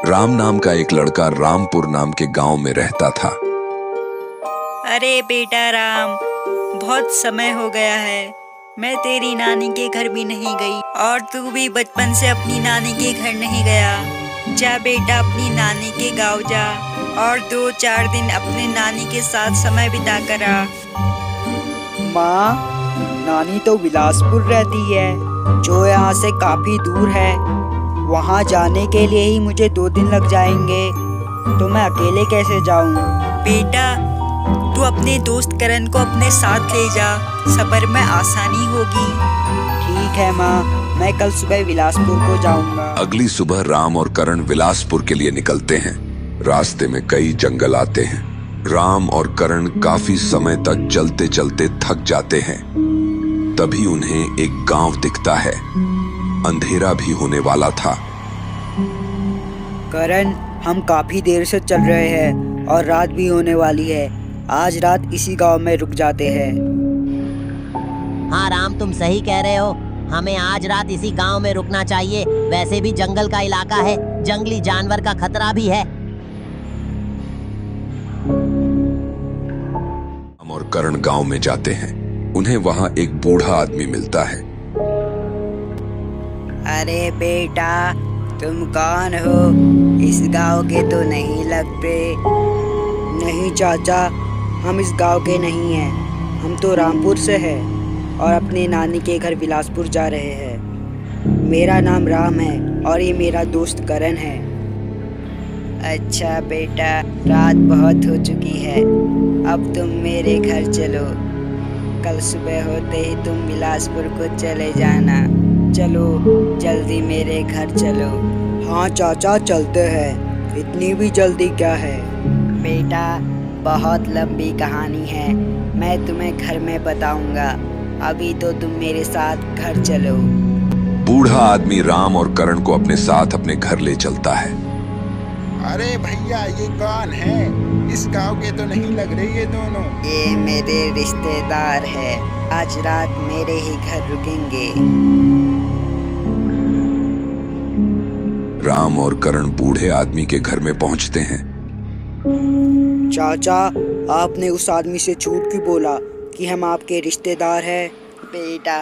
राम नाम का एक लड़का रामपुर नाम के गांव में रहता था। अरे बेटा राम, बहुत समय हो गया है, मैं तेरी नानी के घर भी नहीं गई और तू भी बचपन से अपनी नानी के घर नहीं गया। जा बेटा, अपनी नानी के गांव जा और 2-4 दिन अपने नानी के साथ समय बिता कर आ। माँ, नानी तो बिलासपुर रहती है, जो यहाँ से काफी दूर है। वहाँ जाने के लिए ही मुझे 2 दिन लग जाएंगे, तो मैं अकेले कैसे जाऊँ? बेटा, तू अपने दोस्त करण को अपने साथ ले जा, सफर में आसानी होगी। ठीक है माँ, मैं कल सुबह बिलासपुर को जाऊँगा। अगली सुबह राम और करण बिलासपुर के लिए निकलते हैं। रास्ते में कई जंगल आते हैं। राम और करण काफी समय तक चलते चलते थक जाते हैं। तभी उन्हें एक गांव दिखता है। अंधेरा भी होने वाला था। करण, हम काफी देर से चल रहे हैं और रात भी होने वाली है। आज रात इसी गांव में रुक जाते हैं। हाँ राम, तुम सही कह रहे हो, हमें आज रात इसी गांव में रुकना चाहिए। वैसे भी जंगल का इलाका है, जंगली जानवर का खतरा भी है। राम और करण गांव में जाते हैं। उन्हें वहां एक बूढ़ा आदमी मिलता है। अरे बेटा, तुम कौन हो? इस गांव के तो नहीं लगते। नहीं चाचा, हम इस गांव के नहीं हैं। हम तो रामपुर से हैं और अपने नानी के घर बिलासपुर जा रहे हैं। मेरा नाम राम है और ये मेरा दोस्त करण है। अच्छा बेटा, रात बहुत हो चुकी है, अब तुम मेरे घर चलो। कल सुबह होते ही तुम बिलासपुर को चले जाना। चलो जल्दी मेरे घर चलो। हाँ चाचा, चलते हैं। इतनी भी जल्दी क्या है? बेटा, बहुत लंबी कहानी है, मैं तुम्हें घर में बताऊंगा। अभी तो तुम मेरे साथ घर चलो। बूढ़ा आदमी राम और करण को अपने साथ अपने घर ले चलता है। अरे भैया, ये कौन है? इस गांव के तो नहीं लग रहे ये दोनों। ये मेरे रिश्तेदार है, आज रात मेरे ही घर रुकेंगे। राम और करण बूढ़े आदमी के घर में पहुंचते हैं। चाचा, आपने उस आदमी से झूठ क्यों बोला कि हम आपके रिश्तेदार हैं? बेटा,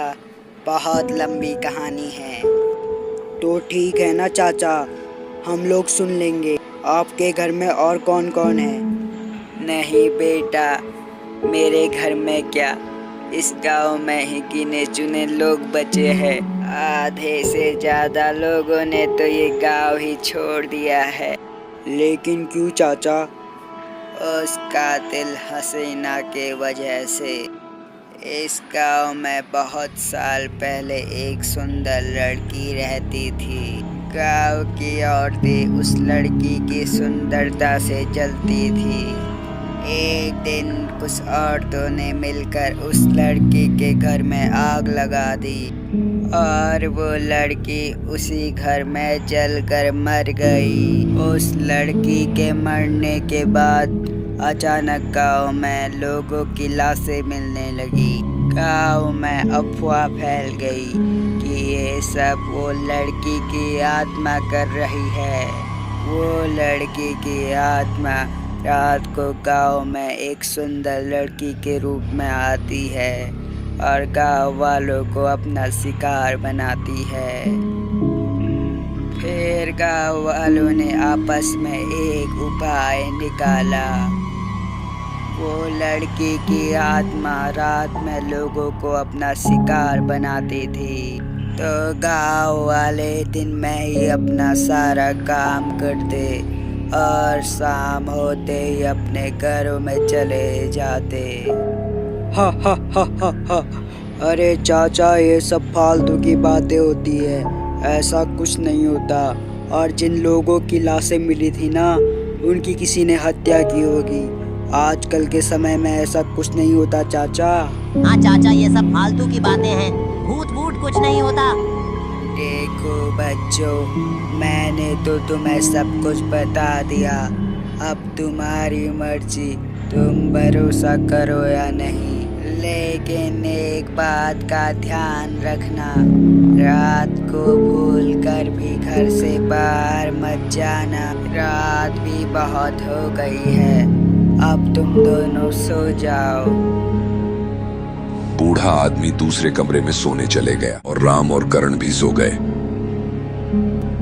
बहुत लंबी कहानी है। तो ठीक है ना चाचा, हम लोग सुन लेंगे। आपके घर में और कौन कौन है? नहीं बेटा, मेरे घर में क्या, इस गांव में ही गिने चुने लोग बचे हैं। आधे से ज्यादा लोगों ने तो ये गांव ही छोड़ दिया है। लेकिन क्यों चाचा? उस कातिल हसीना के वजह से। इस गांव में बहुत साल पहले एक सुंदर लड़की रहती थी। गांव की औरतें उस लड़की की सुंदरता से जलती थी। एक दिन कुछ औरतों ने मिलकर उस लड़की के घर में आग लगा दी और वो लड़की उसी घर में जलकर मर गई। उस लड़की के मरने के बाद अचानक गांव में लोगों की लाशें मिलने लगी। गांव में अफवाह फैल गई कि ये सब वो लड़की की आत्मा कर रही है। वो लड़की की आत्मा रात को गांव में एक सुंदर लड़की के रूप में आती है और गांव वालों को अपना शिकार बनाती है। फिर गांव वालों ने आपस में एक उपाय निकाला। वो लड़की की आत्मा रात में लोगों को अपना शिकार बनाती थी, तो गांव वाले दिन में ही अपना सारा काम करते और शाम होते ही अपने घरों में चले जाते। हा हा हा हा हा। अरे चाचा, ये सब फालतू की बातें होती है, ऐसा कुछ नहीं होता। और जिन लोगों की लाशें मिली थी ना, उनकी किसी ने हत्या की होगी। आजकल के समय में ऐसा कुछ नहीं होता चाचा। हाँ चाचा, ये सब फालतू की बातें हैं, भूत वूत कुछ नहीं होता। देखो बच्चों, मैंने तो तुम्हें सब कुछ बता दिया। अब तुम्हारी मर्जी, तुम भरोसा करो या नहीं। लेकिन एक बात का ध्यान रखना, रात को भूल कर भी घर से बाहर मत जाना। रात भी बहुत हो गई है, अब तुम दोनों सो जाओ। बूढ़ा आदमी दूसरे कमरे में सोने चले गया और राम और करण भी सो गए।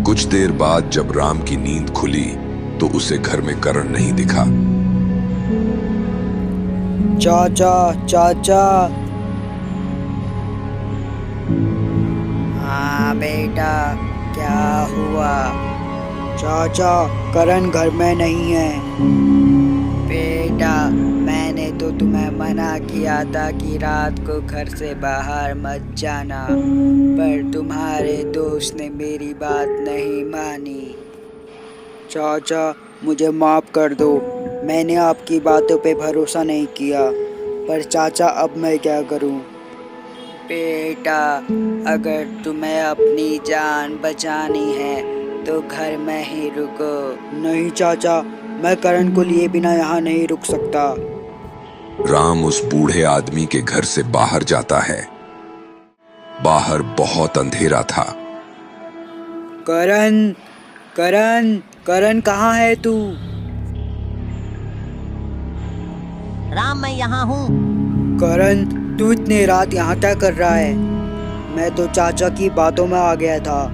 कुछ देर बाद जब राम की नींद खुली तो उसे घर में करण नहीं दिखा। चाचा चाचा। हाँ बेटा, क्या हुआ? चाचा, करण घर में नहीं है। बेटा, मैंने तो तुम्हें मना किया था कि रात को घर से बाहर मत जाना, पर तुम्हारे दोस्त ने मेरी बात नहीं मानी। चाचा, मुझे माफ़ कर दो, मैंने आपकी बातों पे भरोसा नहीं किया। पर चाचा, अब मैं क्या करूं? बेटा, अगर तुम्हें अपनी जान बचानी है तो घर में ही रुको। नहीं चाचा, मैं करण को लिए बिना यहाँ नहीं रुक सकता। राम उस बूढ़े आदमी के घर से बाहर जाता है। बाहर बहुत अंधेरा था। करण, करण, करण कहाँ है तू? राम, मैं यहाँ हूँ। करण, तू इतनी रात यहाँ क्या कर रहा है? मैं तो चाचा की बातों में आ गया था।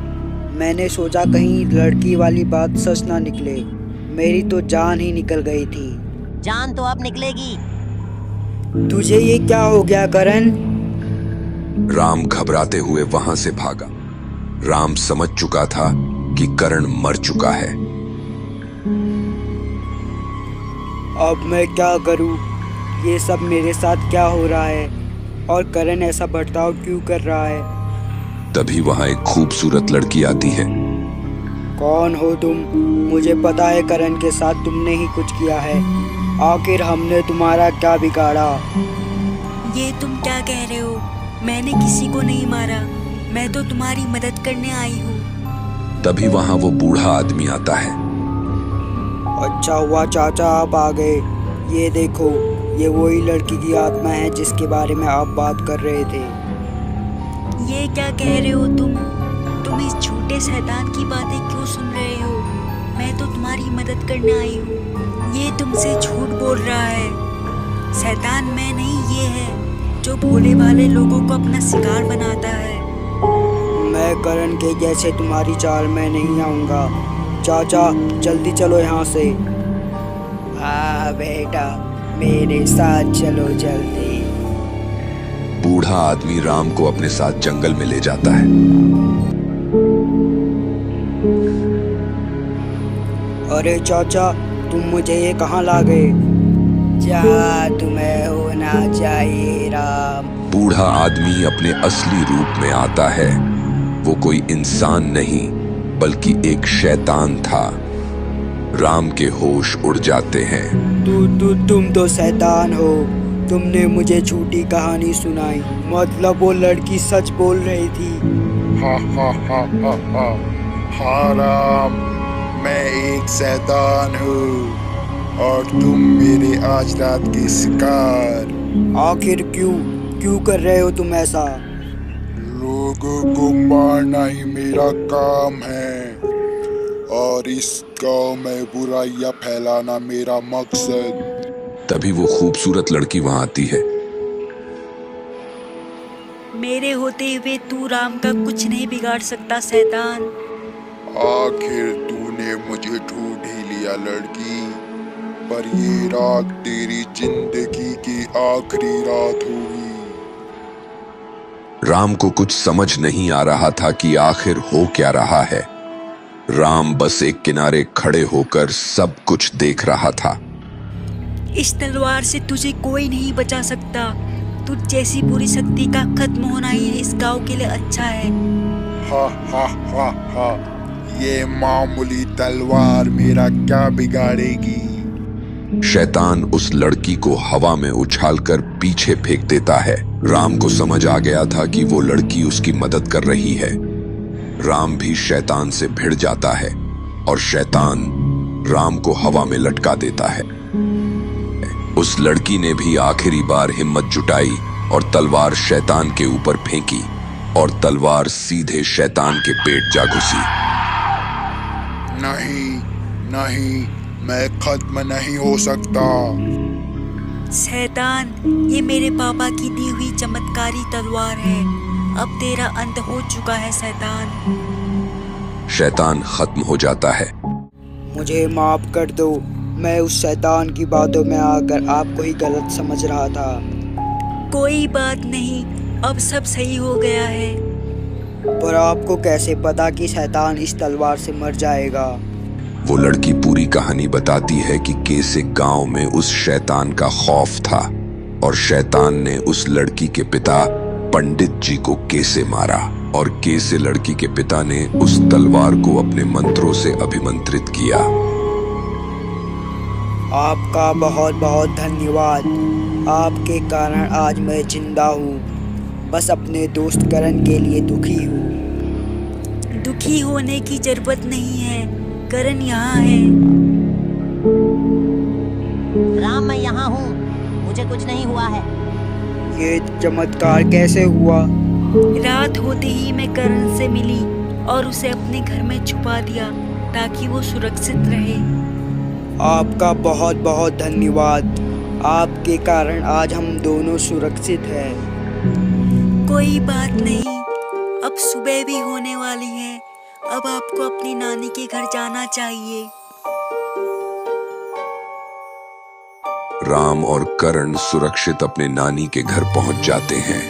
मैंने सोचा कहीं लड़की वाली बात सच ना निकले। मेरी तो जान ही निकल गई थी। जान तो अब निकलेगी। तुझे ये क्या हो गया करण? राम घबराते हुए वहां से भागा। राम समझ चुका था कि करण मर चुका है। अब मैं क्या करूं? ये सब मेरे साथ क्या हो रहा है? और करण ऐसा बर्ताव क्यों कर रहा है? तभी वहां एक खूबसूरत लड़की आती है। कौन हो तुम? मुझे पता है करण के साथ तुमने ही कुछ किया है। आखिर हमने तुम्हारा क्या बिगाड़ा? ये तुम क्या कह रहे हो? मैंने किसी को नहीं मारा, मैं तो तुम्हारी मदद करने आई हूँ। तभी वहां वो बूढ़ा आदमी आता है। अच्छा हुआ चाचा आप आ गए। ये देखो, ये वही लड़की की आत्मा है जिसके बारे में आप बात कर रहे थे। ये क्या कह रहे हो तुम? तुम इस झूठे शैतान की बातें क्यों सुन रहे हो? मैं तो तुम्हारी मदद करने आई हूँ। ये तुमसे झूठ बोल रहा है। शैतान मैं नहीं, ये है जो भोले भाले लोगों को अपना शिकार बनाता है। मैं करण के जैसे तुम्हारी चाल में नहीं आऊँगा। चाचा, जल्दी चलो यहाँ से। हाँ बेटा, मेरे साथ चलो जल्दी। बूढ़ा आदमी राम को अपने साथ जंगल में ले जाता है। अरे चाचा, तुम मुझे ये कहाँ ला गए? जहाँ तुम्हें होना चाहिए राम। बूढ़ा आदमी अपने असली रूप में आता है। वो कोई इंसान नहीं बल्कि एक शैतान था। राम के होश उड़ जाते हैं। तुम तो शैतान हो। तुमने मुझे झूठी कहानी सुनाई। मतलब वो लड़की सच बोल रही थी। हा हा हा हा हा। हाँ राम, मैं एक शैतान हूँ और तुम मेरे आज रात के शिकार। आखिर क्यों कर रहे हो तुम ऐसा? लोगों को मारना ही मेरा काम है और इस गांव में बुराइयां फैलाना मेरा मकसद। तभी वो खूबसूरत लड़की वहां आती है। मेरे होते हुए तू राम का कुछ नहीं बिगाड़ सकता शैतान। आखिर तूने मुझे ढूंढ ही लिया लड़की, पर ये रात तेरी जिंदगी की आखिरी रात होगी। राम को कुछ समझ नहीं आ रहा था कि आखिर हो क्या रहा है। राम बस एक किनारे खड़े होकर सब कुछ देख रहा था। इस तलवार से तुझे कोई नहीं बचा सकता। तुझ जैसी बुरी शक्ति का खत्म होना ही इस गांव के लिए अच्छा है। हा हा हा हा। ये मामूली तलवार मेरा क्या बिगाड़ेगी? शैतान उस लड़की को हवा में उछालकर पीछे फेंक देता है। राम को समझ आ गया था कि वो लड़की उसकी मदद कर रही है। राम भी शैतान से भिड़ जाता है और शैतान राम को हवा में लटका देता है। उस लड़की ने भी आखिरी बार हिम्मत जुटाई और तलवार शैतान के ऊपर फेंकी और तलवार सीधे शैतान के पेट जा घुसी। नहीं नहीं, मैं खत्म नहीं हो सकता। शैतान, ये मेरे पापा की दी हुई चमत्कारी तलवार है। अब तेरा अंत हो चुका है शैतान। शैतान खत्म हो जाता है। मुझे माफ कर दो, मैं उस शैतान की बातों में आकर आपको ही गलत समझ रहा था। कोई बात नहीं, अब सब सही हो गया है। पर आपको कैसे पता कि शैतान इस तलवार से मर जाएगा? वो लड़की पूरी कहानी बताती है कि कैसे गांव में उस शैतान का खौफ था और शैतान ने उस लड़की के पिता पंडित जी को कैसे मारा और कैसे लड़की के पिता ने उस तलवार को अपने मंत्रों से अभिमंत्रित किया। आपका बहुत बहुत धन्यवाद। आपके कारण आज मैं जिंदा हूँ। बस अपने दोस्त करण के लिए दुखी हूँ। दुखी होने की जरूरत नहीं है, करण यहाँ है। राम, मैं यहाँ हूँ, मुझे कुछ नहीं हुआ है। ये चमत्कार कैसे हुआ? रात होते ही मैं करण से मिली और उसे अपने घर में छुपा दिया ताकि वो सुरक्षित रहे। आपका बहुत बहुत धन्यवाद। आपके कारण आज हम दोनों सुरक्षित हैं। कोई बात नहीं, अब सुबह भी होने वाली है। अब आपको अपनी नानी के घर जाना चाहिए। राम और करण सुरक्षित अपने नानी के घर पहुंच जाते हैं।